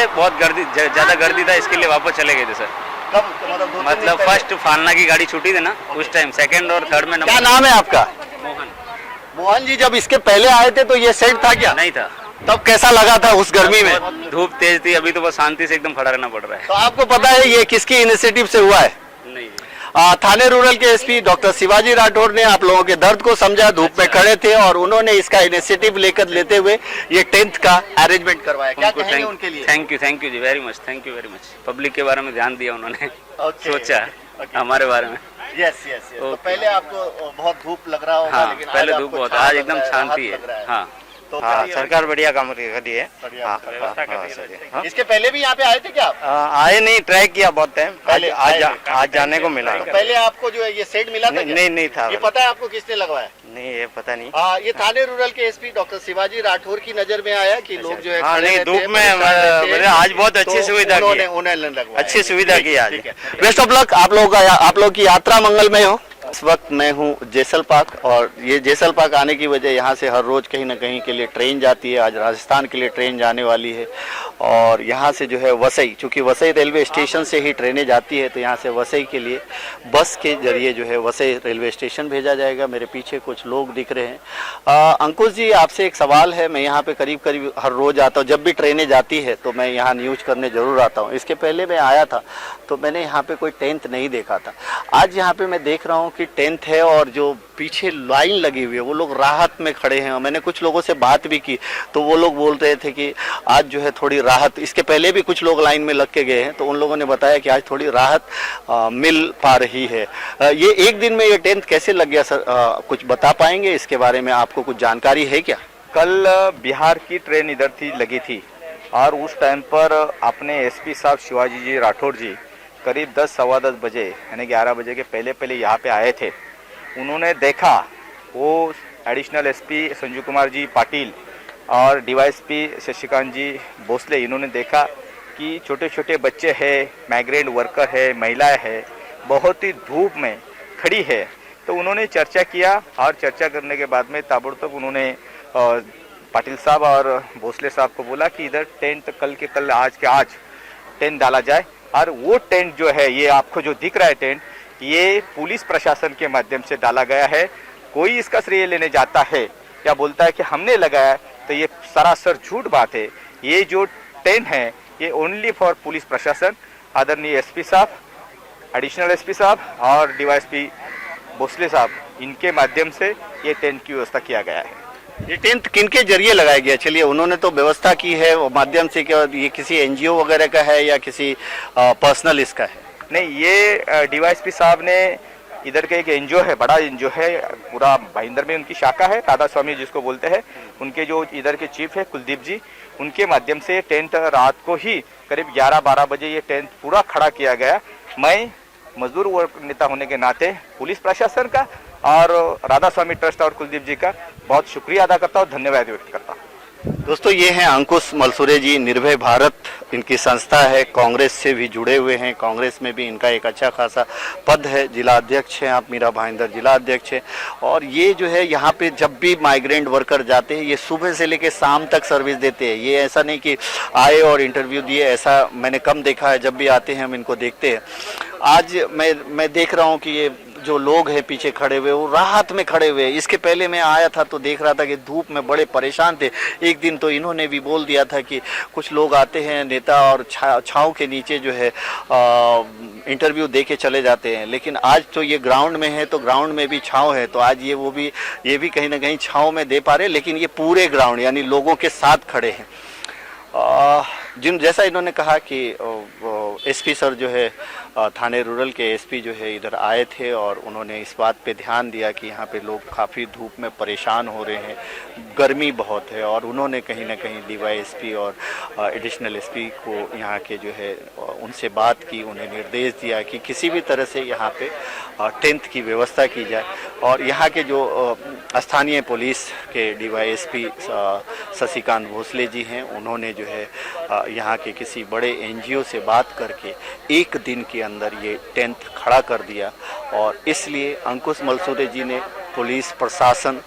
थे, बहुत गर्दी ज़्यादा गर्दी था, इसके लिए वापस चले गए थे सर। कब मतलब फर्स्ट फालना की गाड़ी छूटी थी ना, उस टाइम सेकंड और थर्ड में क्या नाम है आपका? मोहन। मोहन जी, जब इसके पहले आए थे तो ये सेट था क्या? नहीं था। तब कैसा लगा था उस गर्मी में? बहुत धूप तेज थी, अभी तो बस शांति से एकदम खड़ा रहना पड़ रहा है। तो आपको पता है ये किसकी इनिशिएटिव से हुआ है? नहीं। थाने रूरल के एसपी डॉक्टर शिवाजी राठौर ने आप लोगों के दर्द को समझा, धूप में खड़े थे और उन्होंने इसका इनिशिएटिव लेते हुए ये 10th का अरेंजमेंट करवाया। क्या कहेंगे उनके लिए? थैंक यू जी, very much, thank you very much. Public के बारे में ध्यान दिया उन्होंने, सोचा हमारे बारे में। यस। तो पहले आपको बहुत धूप लग रहा होगा, हाँ, लेकिन पहले धूप बहुत, आज एकदम शांति है। हाँ, तो हाँ, सरकार बढ़िया काम कर रही है। हाँ। इसके पहले भी यहाँ पे आए थे क्या आप? आए नहीं, ट्राई किया बहुत टाइम, आज जाने को मिला। तो पहले आपको जो है ये सेट मिला था? नहीं था। ये पता है आपको किसने लगवाया? नहीं, ये पता नहीं। हाँ, ये थाने रूरल के एसपी डॉक्टर शिवाजी राठौर की नजर में आया कि लोग जो है हाँ, नहीं धूप में आज बहुत अच्छी सुविधा की, उन्होंने अच्छी सुविधा की आज। बेस्ट ऑफ लक, आप लोग की यात्रा मंगलमय हो। इस वक्त मैं हूँ जेसल पार्क और ये जेसल पार्क आने की वजह यहाँ से हर रोज कहीं ना कहीं के लिए ट्रेन जाती है। आज राजस्थान के लिए ट्रेन जाने वाली है और यहाँ से जो है वसई, चूँकि वसई रेलवे स्टेशन से ही ट्रेनें जाती है, तो यहाँ से वसई के लिए बस के जरिए जो है वसई रेलवे स्टेशन भेजा जाएगा। मेरे पीछे कुछ लोग दिख रहे हैं। अंकुश जी, आपसे एक सवाल है। मैं यहाँ पे करीब करीब हर रोज आता हूँ, जब भी ट्रेनें जाती है तो मैं यहाँ न्यूज करने जरूर आता हूँ। इसके पहले मैं आया था तो मैंने यहाँ पे कोई 10th नहीं देखा था। आज यहाँ पे मैं देख रहा हूँ कि 10th है और जो पीछे लाइन लगी हुई है वो लोग राहत में खड़े हैं। मैंने कुछ लोगों से बात भी की तो वो लोग बोल रहे थे कि आज जो है थोड़ी राहत, इसके पहले भी कुछ लोग लाइन में लग के गए हैं तो उन लोगों ने बताया कि आज थोड़ी राहत मिल पा रही है। ये एक दिन में ये 10th कैसे लग गया सर, कुछ बता पाएंगे इसके बारे में? आपको कुछ जानकारी है क्या? कल बिहार की ट्रेन इधर थी लगी थी और उस टाइम पर अपने एसपी साहब शिवाजी जी राठौर जी करीब 10 सवा 10 बजे यानी 11 बजे के पहले यहाँ पे आए थे। उन्होंने देखा, वो एडिशनल एसपी संजू कुमार जी पाटिल और डीवाईएसपी शशिकांत जी भोसले, इन्होंने देखा कि छोटे छोटे बच्चे हैं, माइग्रेंट वर्कर है, महिलाएं हैं, बहुत ही धूप में खड़ी है। तो उन्होंने चर्चा किया और चर्चा करने के बाद में ताबड़तोड़ उन्होंने पाटिल साहब और भोसले साहब को बोला कि इधर टेंट कल के कल आज के आज टेंट डाला जाए। और वो टेंट जो है, ये आपको जो दिख रहा है टेंट, ये पुलिस प्रशासन के माध्यम से डाला गया है। कोई इसका श्रेय लेने जाता है या बोलता है कि हमने लगाया, तो ये सरासर झूठ बात है। ये जो टेंट है ये ओनली फॉर पुलिस प्रशासन, आदरणीय एसपी साहब, एडिशनल एसपी साहब और डीवाईएसपी भोसले साहब, इनके माध्यम से ये टेंट की व्यवस्था किया गया है। ये 10th किनके जरिए लगाया गया? चलिए, उन्होंने तो व्यवस्था की है वो माध्यम से, क्या ये किसी एनजीओ वगैरह का है या किसी पर्सनल इसका है? नहीं, ये डीवाईएसपी साहब ने इधर के एक एनजीओ है, बड़ा एनजीओ है, पूरा भाईंदर में उनकी शाखा है, दादा स्वामी जिसको बोलते हैं, उनके जो इधर के चीफ है कुलदीप जी, उनके माध्यम से टेंट रात को ही करीब 11-12 बजे ये टेंट पूरा खड़ा किया गया। मैं मजदूर वर्ग नेता होने के नाते पुलिस प्रशासन का और राधा स्वामी ट्रस्ट और कुलदीप जी का बहुत शुक्रिया अदा करता हूँ, धन्यवाद व्यक्त करता हूँ। दोस्तों, ये हैं अंकुश मलसूरे जी, निर्भय भारत इनकी संस्था है, कांग्रेस से भी जुड़े हुए हैं, कांग्रेस में भी इनका एक अच्छा खासा पद है, जिला अध्यक्ष हैं आप, मीरा भाईंदर जिला अध्यक्ष है। और ये जो है यहाँ पे जब भी माइग्रेंट वर्कर जाते हैं ये सुबह से लेकर शाम तक सर्विस देते हैं। ये ऐसा नहीं कि आए और इंटरव्यू दिए, ऐसा मैंने कम देखा है। जब भी आते हैं हम इनको देखते हैं। आज मैं देख रहा हूँ कि ये जो लोग हैं पीछे खड़े हुए वो राहत में खड़े हुए। इसके पहले मैं आया था तो देख रहा था कि धूप में बड़े परेशान थे। एक दिन तो इन्होंने भी बोल दिया था कि कुछ लोग आते हैं नेता और छाँव के नीचे जो है इंटरव्यू दे के चले जाते हैं, लेकिन आज तो ये ग्राउंड में है तो ग्राउंड में भी छाँव है, तो आज ये भी कहीं ना कहीं छाँव में दे पा रहे, लेकिन ये पूरे ग्राउंड यानी लोगों के साथ खड़े हैं। जैसा इन्होंने कहा कि एसपी सर जो है थाने रूरल के एसपी जो है इधर आए थे और उन्होंने इस बात पे ध्यान दिया कि यहाँ पे लोग काफ़ी धूप में परेशान हो रहे हैं, गर्मी बहुत है, और उन्होंने कहीं ना कहीं डीवाईएसपी और एडिशनल एसपी को यहाँ के जो है उनसे बात की, उन्हें निर्देश दिया कि किसी भी तरह से यहाँ पे 10th की व्यवस्था की जाए। और यहाँ के जो स्थानीय पुलिस के डीवाईएसपी शशिकांत भोसले जी हैं, उन्होंने जो है यहाँ के किसी बड़े एनजीओ से बात करके एक दिन के अंदर ये 10th खड़ा कर दिया। और इसलिए अंकुश मलसूरे जी ने पुलिस प्रशासन,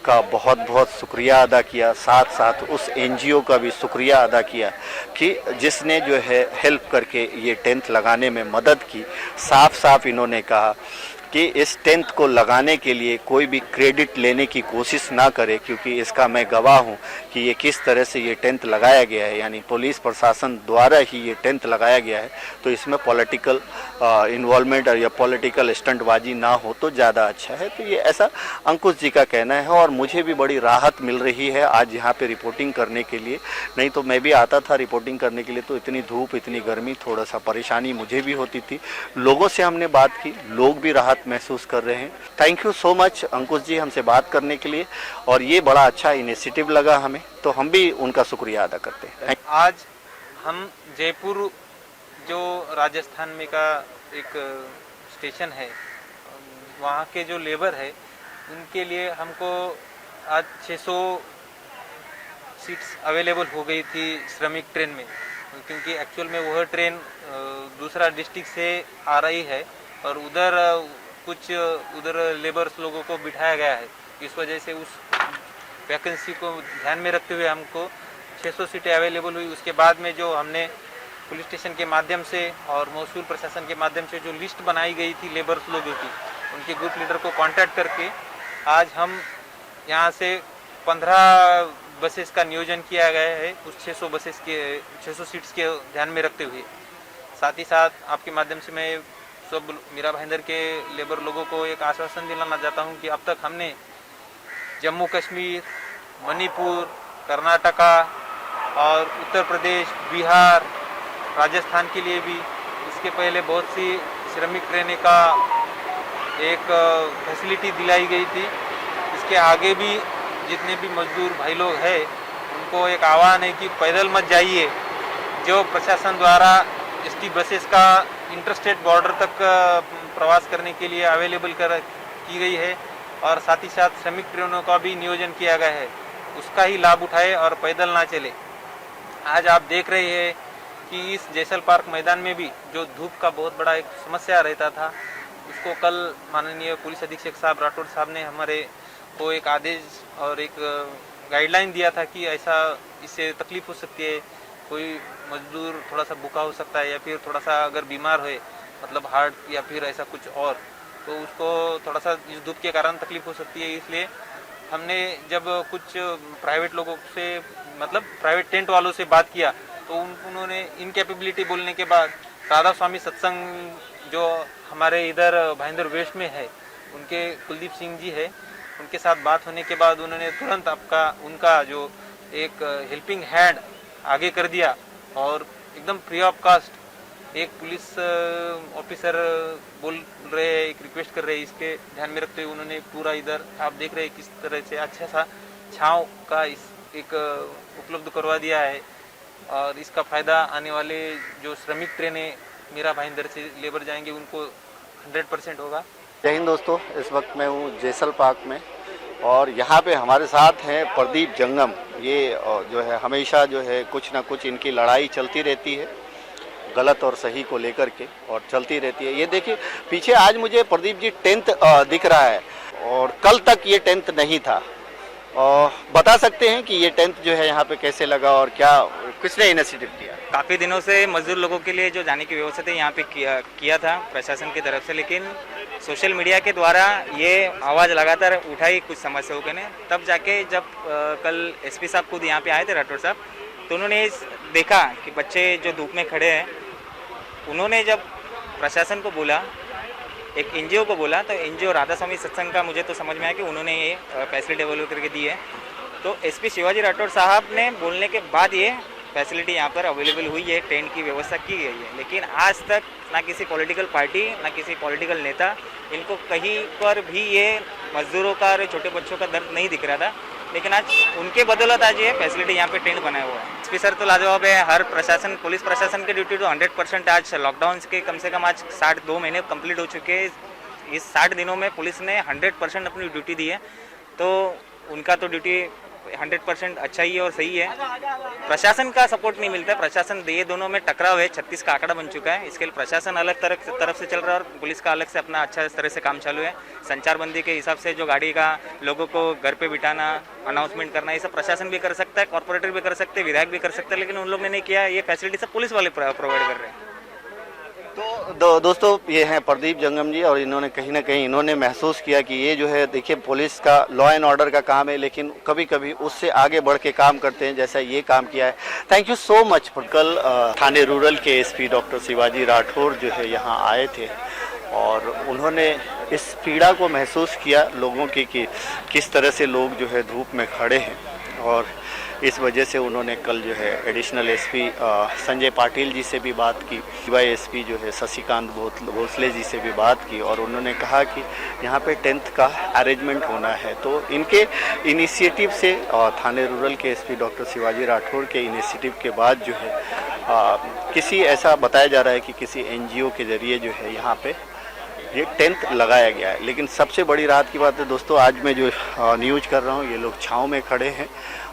का बहुत बहुत शुक्रिया अदा किया, साथ साथ उस एनजीओ का भी शुक्रिया अदा किया कि जिसने जो है हेल्प करके ये टेंट लगाने में मदद की। साफ साफ इन्होंने कहा कि इस टेंट को लगाने के लिए कोई भी क्रेडिट लेने की कोशिश ना करे, क्योंकि इसका मैं गवाह हूँ कि ये किस तरह से ये टेंट लगाया गया है, यानी पुलिस प्रशासन द्वारा ही ये टेंट लगाया गया है। तो इसमें पॉलिटिकल इन्वॉल्वमेंट या पॉलिटिकल स्टंटबाजी ना हो तो ज़्यादा अच्छा है। तो ये ऐसा अंकुश जी का कहना है और मुझे भी बड़ी राहत मिल रही है आज यहाँ पे रिपोर्टिंग करने के लिए। नहीं तो मैं भी आता था रिपोर्टिंग करने के लिए तो इतनी धूप, इतनी गर्मी, थोड़ा सा परेशानी मुझे भी होती थी। लोगों से हमने बात की, लोग भी राहत महसूस कर रहे हैं। थैंक यू सो मच अंकुश जी हमसे बात करने के लिए, और ये बड़ा अच्छा इनिशिएटिव लगा हमें, तो हम भी उनका शुक्रिया अदा करते हैं। आज हम जयपुर जो राजस्थान में का एक स्टेशन है, वहाँ के जो लेबर है उनके लिए हमको आज 600 सीट्स अवेलेबल हो गई थी श्रमिक ट्रेन में, क्योंकि एक्चुअल में वह ट्रेन दूसरा डिस्ट्रिक्ट से आ रही है और उधर लेबर्स लोगों को बिठाया गया है। इस वजह से उस वैकेंसी को ध्यान में रखते हुए हमको 600 सीटें अवेलेबल हुई। उसके बाद में जो हमने पुलिस स्टेशन के माध्यम से और मौसूल प्रशासन के माध्यम से जो लिस्ट बनाई गई थी लेबर्स लोगों की, उनके ग्रुप लीडर को कांटेक्ट करके आज हम यहाँ से 15 बसेस का नियोजन किया गया है उस 600 सीट्स के ध्यान में रखते हुए। साथ ही साथ आपके माध्यम से मैं सब मीरा भाईंदर के लेबर लोगों को एक आश्वासन दिलाना चाहता हूँ कि अब तक हमने जम्मू कश्मीर, मणिपुर, कर्नाटका और उत्तर प्रदेश, बिहार, राजस्थान के लिए भी इसके पहले बहुत सी श्रमिक ट्रेनें का एक फैसिलिटी दिलाई गई थी। इसके आगे भी जितने भी मजदूर भाई लोग हैं उनको एक आह्वान है कि पैदल मत जाइए। जो प्रशासन द्वारा एसटी बसेस का इंटरस्टेट बॉर्डर तक प्रवास करने के लिए अवेलेबल की गई है और साथ ही साथ श्रमिक ट्रेनों का भी नियोजन किया गया है, उसका ही लाभ उठाए और पैदल ना चले। आज आप देख रहे हैं कि इस जैसल पार्क मैदान में भी जो धूप का बहुत बड़ा एक समस्या रहता था, उसको कल माननीय पुलिस अधीक्षक साहब राठौड़ साहब ने हमारे को एक आदेश और एक गाइडलाइन दिया था कि ऐसा इससे तकलीफ हो सकती है, कोई मजदूर थोड़ा सा भूखा हो सकता है या फिर थोड़ा सा अगर बीमार है, मतलब हार्ट या फिर ऐसा कुछ और, तो उसको थोड़ा सा इस धूप के कारण तकलीफ हो सकती है। इसलिए हमने जब कुछ प्राइवेट लोगों से, मतलब प्राइवेट टेंट वालों से बात किया तो उन्होंने इनकैपेबिलिटी बोलने के बाद राधा स्वामी सत्संग जो हमारे इधर भाईंदर वेस्ट में है, उनके कुलदीप सिंह जी है, उनके साथ बात होने के बाद उन्होंने तुरंत उनका जो एक हेल्पिंग हैंड आगे कर दिया और एकदम फ्री ऑफ कास्ट एक पुलिस ऑफिसर बोल रहे हैं, एक रिक्वेस्ट कर रहे हैं, इसके ध्यान में रखते हुए उन्होंने पूरा इधर आप देख रहे हैं किस तरह से अच्छा सा छांव का एक उपलब्ध करवा दिया है और इसका फ़ायदा आने वाले जो श्रमिक ट्रेनें मीरा भाईंदर से लेबर जाएंगे उनको 100% होगा। जय हिंद दोस्तों, इस वक्त मैं हूँ जैसल पार्क में और यहाँ पे हमारे साथ हैं प्रदीप जंगम। ये जो है हमेशा जो है कुछ ना कुछ इनकी लड़ाई चलती रहती है, गलत और सही को लेकर के, और चलती रहती है। ये देखिए पीछे आज मुझे प्रदीप जी टेंट दिख रहा है और कल तक ये टेंट नहीं था। और बता सकते हैं कि ये टेंट जो है यहाँ पे कैसे लगा और क्या किसने इनिशिएटिव किया? काफ़ी दिनों से मजदूर लोगों के लिए जो जाने की व्यवस्था थी यहाँ पे किया था प्रशासन की तरफ से, लेकिन सोशल मीडिया के द्वारा ये आवाज़ लगातार उठाई कुछ समस्याओं के ने, तब जाके जब कल एसपी साहब खुद यहाँ पे आए थे राठौड़ साहब, तो उन्होंने देखा कि बच्चे जो धूप में खड़े हैं, उन्होंने जब प्रशासन को बोला, एक एनजीओ को बोला, तो एनजीओ राधा स्वामी सत्संग का मुझे तो समझ में आया कि उन्होंने ये फैसिलिटी डेवलप करके दी है। तो एसपी शिवाजी राठौड़ साहब ने बोलने के बाद ये फैसिलिटी यहाँ पर अवेलेबल हुई है, टेंट की व्यवस्था की गई है। लेकिन आज तक ना किसी पॉलिटिकल पार्टी ना किसी पॉलिटिकल नेता इनको कहीं पर भी ये मजदूरों का और छोटे बच्चों का दर्द नहीं दिख रहा था, लेकिन आज उनके बदौलत आज ये फैसिलिटी यहाँ पे टेंट बनाया हुआ है। एसपी सर तो लाजवाब है। हर प्रशासन, पुलिस प्रशासन की ड्यूटी तो 100% आज लॉकडाउन के कम से कम आज 62 महीने कंप्लीट हो चुके हैं। इस 60 दिनों में पुलिस ने 100% अपनी ड्यूटी दी है, तो उनका तो ड्यूटी 100% अच्छा ही है और सही है। प्रशासन का सपोर्ट नहीं मिलता है। प्रशासन ये दोनों में टकराव है, 36 का आंकड़ा बन चुका है। इसके लिए प्रशासन अलग तरफ से चल रहा है और पुलिस का अलग से अपना अच्छा तरह से काम चालू है। संचारबंदी के हिसाब से जो गाड़ी का लोगों को घर पे बिठाना, अनाउंसमेंट करना, ये सब प्रशासन भी कर सकता है, कॉर्पोरेटर भी कर सकते हैं, विधायक भी कर सकते हैं, लेकिन उन लोग ने नहीं किया। ये फैसिलिटी सब पुलिस वाले प्रोवाइड कर रहे हैं। तो दोस्तों ये हैं प्रदीप जंगम जी, और इन्होंने कहीं ना कहीं इन्होंने महसूस किया कि ये जो है, देखिए पुलिस का लॉ एंड ऑर्डर का काम है, लेकिन कभी कभी उससे आगे बढ़ के काम करते हैं, जैसा ये काम किया है। Thank you so much. कल थाने रूरल के एसपी डॉक्टर शिवाजी राठौर जो है यहाँ आए थे और उन्होंने इस पीड़ा को महसूस किया लोगों की कि किस तरह से लोग जो है धूप में खड़े हैं, और इस वजह से उन्होंने कल जो है एडिशनल एसपी संजय पाटिल जी से भी बात की, डीवाईएसपी जो है शशिकांत भोसले जी से भी बात की, और उन्होंने कहा कि यहाँ पे 10th का अरेंजमेंट होना है। तो इनके इनिशिएटिव से थाने रूरल के एसपी डॉक्टर शिवाजी राठौर के इनिशिएटिव के बाद जो है किसी ऐसा बताया जा रहा है कि किसी एनजीओ के जरिए जो है यहाँ पे ये 10th लगाया गया है। लेकिन सबसे बड़ी राहत की बात है दोस्तों, आज मैं जो न्यूज कर रहा हूँ, ये लोग छाँव में खड़े हैं,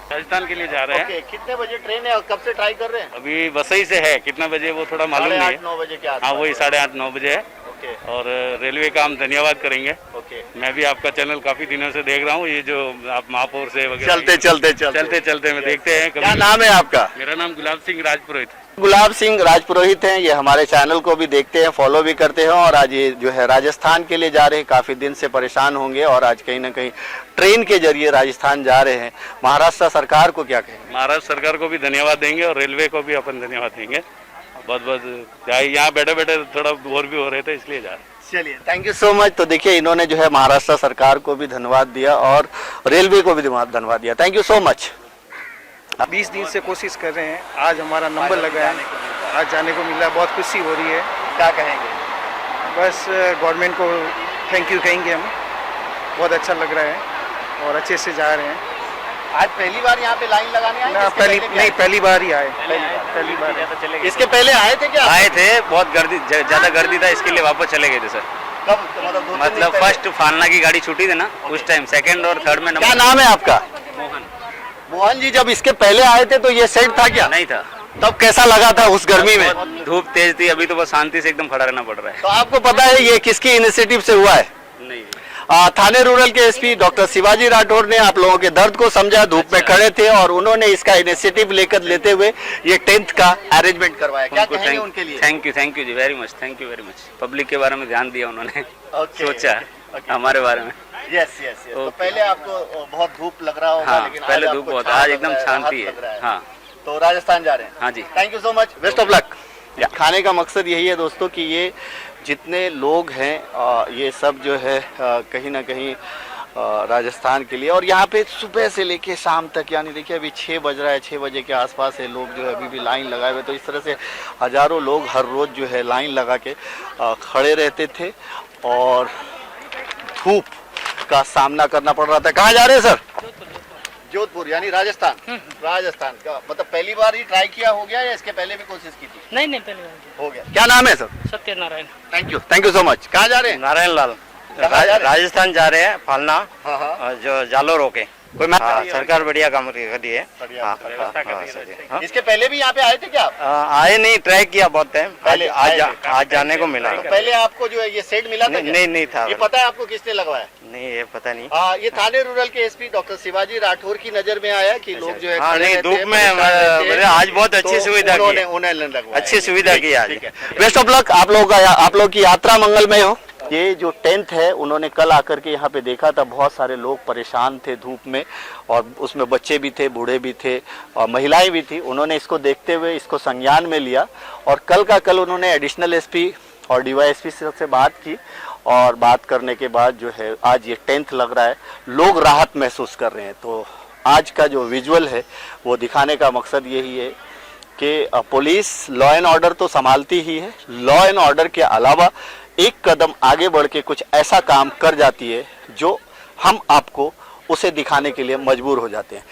राजस्थान के लिए जा रहे हैं। कितने बजे ट्रेन है और कब से ट्राई कर रहे हैं? अभी वसई से है, कितना बजे वो थोड़ा मालूम नहीं है। 9 बजे के आसपास। हाँ, वही 8:30-9 बजे है। ओके। और रेलवे का हम धन्यवाद करेंगे। ओके। मैं भी आपका चैनल काफी दिनों से देख रहा हूँ, ये जो आप महापौर से वगैरह चलते मैं देखते हैं। क्या नाम है आपका? मेरा नाम गुलाब सिंह राजपुरोहित। गुलाब सिंह राजपुरोहित हैं, ये हमारे चैनल को भी देखते हैं, फॉलो भी करते हैं, और आज ये जो है राजस्थान के लिए जा रहे हैं। काफ़ी दिन से परेशान होंगे और आज कहीं ना कहीं ट्रेन के जरिए राजस्थान जा रहे हैं। महाराष्ट्र सरकार को क्या कहेंगे? महाराष्ट्र सरकार को भी धन्यवाद देंगे और रेलवे को भी अपन धन्यवाद देंगे। बहुत बहुत यहाँ बैठे बैठे थोड़ा बोर भी हो रहे थे, इसलिए जा रहे हैं। चलिए, थैंक यू सो मच। तो देखिए इन्होंने जो है महाराष्ट्र सरकार को भी धन्यवाद दिया और रेलवे को भी धन्यवाद दिया। Thank you so much. 20 दिन से कोशिश कर रहे हैं, आज हमारा नंबर लगा है, आज जाने को मिला, बहुत खुशी हो रही है। क्या कहेंगे? बस गवर्नमेंट को थैंक यू कहेंगे हम, बहुत अच्छा लग रहा है और अच्छे से जा रहे हैं। आज पहली बार यहाँ पे लाइन लगाने आए? ना पहली बार ही आए। पहली बार। इसके पहले आए थे क्या? आए थे, बहुत गर्दी, ज्यादा गर्दी था, इसके लिए वापस चले गए थे सर। कब? मतलब फर्स्ट फालना की गाड़ी छूटी थी ना, उस टाइम सेकंड और थर्ड में नंबर। क्या नाम है आपका? मोहन। मोहन जी, जब इसके पहले आए थे तो ये सेट था क्या? नहीं था। तब कैसा लगा था उस गर्मी में? धूप तेज थी, अभी तो बस शांति से एकदम खड़ा रहना पड़ रहा है। तो आपको पता है ये किसकी इनिशिएटिव से हुआ है? नहीं। थाने रूरल के एसपी डॉक्टर शिवाजी राठौर ने आप लोगों के दर्द को समझा, धूप में खड़े थे और उन्होंने इसका इनिशिएटिव लेते हुए ये 10th का अरेंजमेंट करवाया। क्या कहेंगे उनके लिए? थैंक यू जी, very much, thank you very much. Public के बारे में ध्यान दिया उन्होंने, सोचा हमारे बारे में। यस। तो पहले आपको बहुत धूप लग रहा होगा, हाँ, लेकिन पहले धूप बहुत, आज एकदम शांति है। हाँ, तो राजस्थान जा रहे हैं? हाँ जी। Thank you so much, best of luck. खाने का मकसद यही है दोस्तों कि ये जितने लोग हैं ये सब जो है कहीं ना कहीं राजस्थान के लिए, और यहाँ पे सुबह से लेके शाम तक, यानी देखिए अभी 6 बज रहा है, 6 बजे के आसपास है, लोग जो है अभी भी लाइन लगाए हुए। तो इस तरह से हजारों लोग हर रोज़ जो है लाइन लगा के खड़े रहते थे और धूप का सामना करना पड़ रहा था। कहाँ जा रहे हैं सर? जोधपुर, यानी राजस्थान। राजस्थान का मतलब पहली बार ही ट्राई किया हो गया या इसके पहले भी कोशिश की थी? नहीं पहली बार हो गया। क्या नाम है sir? Satyanarayan. Thank you so much. कहाँ जा रहे हैं? नारायण लाल। राजस्थान जा रहे हैं, फालना। जो जालोर होके। सरकार बढ़िया काम कर रही है। इसके पहले भी यहाँ पे आए थे क्या? आए नहीं, ट्राई किया बहुत टाइम, आज जाने को मिला। तो पहले आपको जो है ये सेट मिला था? नहीं था। ये पता है आपको किसने लगवाया? नहीं, ये पता नहीं। ये थाने रूरल के एसपी डॉक्टर शिवाजी राठौर की नजर में आया कि लोग जो है नहीं, धूप में आज बहुत अच्छी सुविधा की, उन्हें लगवाया, अच्छी सुविधा की आज। Best of luck. आप लोग की यात्रा मंगलमय हो। ये जो 10th है, उन्होंने कल आकर के यहाँ पे देखा था, बहुत सारे लोग परेशान थे धूप में, और उसमें बच्चे भी थे, बूढ़े भी थे और महिलाएं भी थी। उन्होंने इसको देखते हुए इसको संज्ञान में लिया और कल उन्होंने एडिशनल एसपी और डीवाईएसपी से बात की, और बात करने के बाद जो है आज ये 10th लग रहा है, लोग राहत महसूस कर रहे हैं। तो आज का जो विजुअल है वो दिखाने का मकसद यही है कि पुलिस लॉ एंड ऑर्डर तो संभालती ही है, लॉ एंड ऑर्डर के अलावा एक कदम आगे बढ़ के कुछ ऐसा काम कर जाती है जो हम आपको उसे दिखाने के लिए मजबूर हो जाते हैं।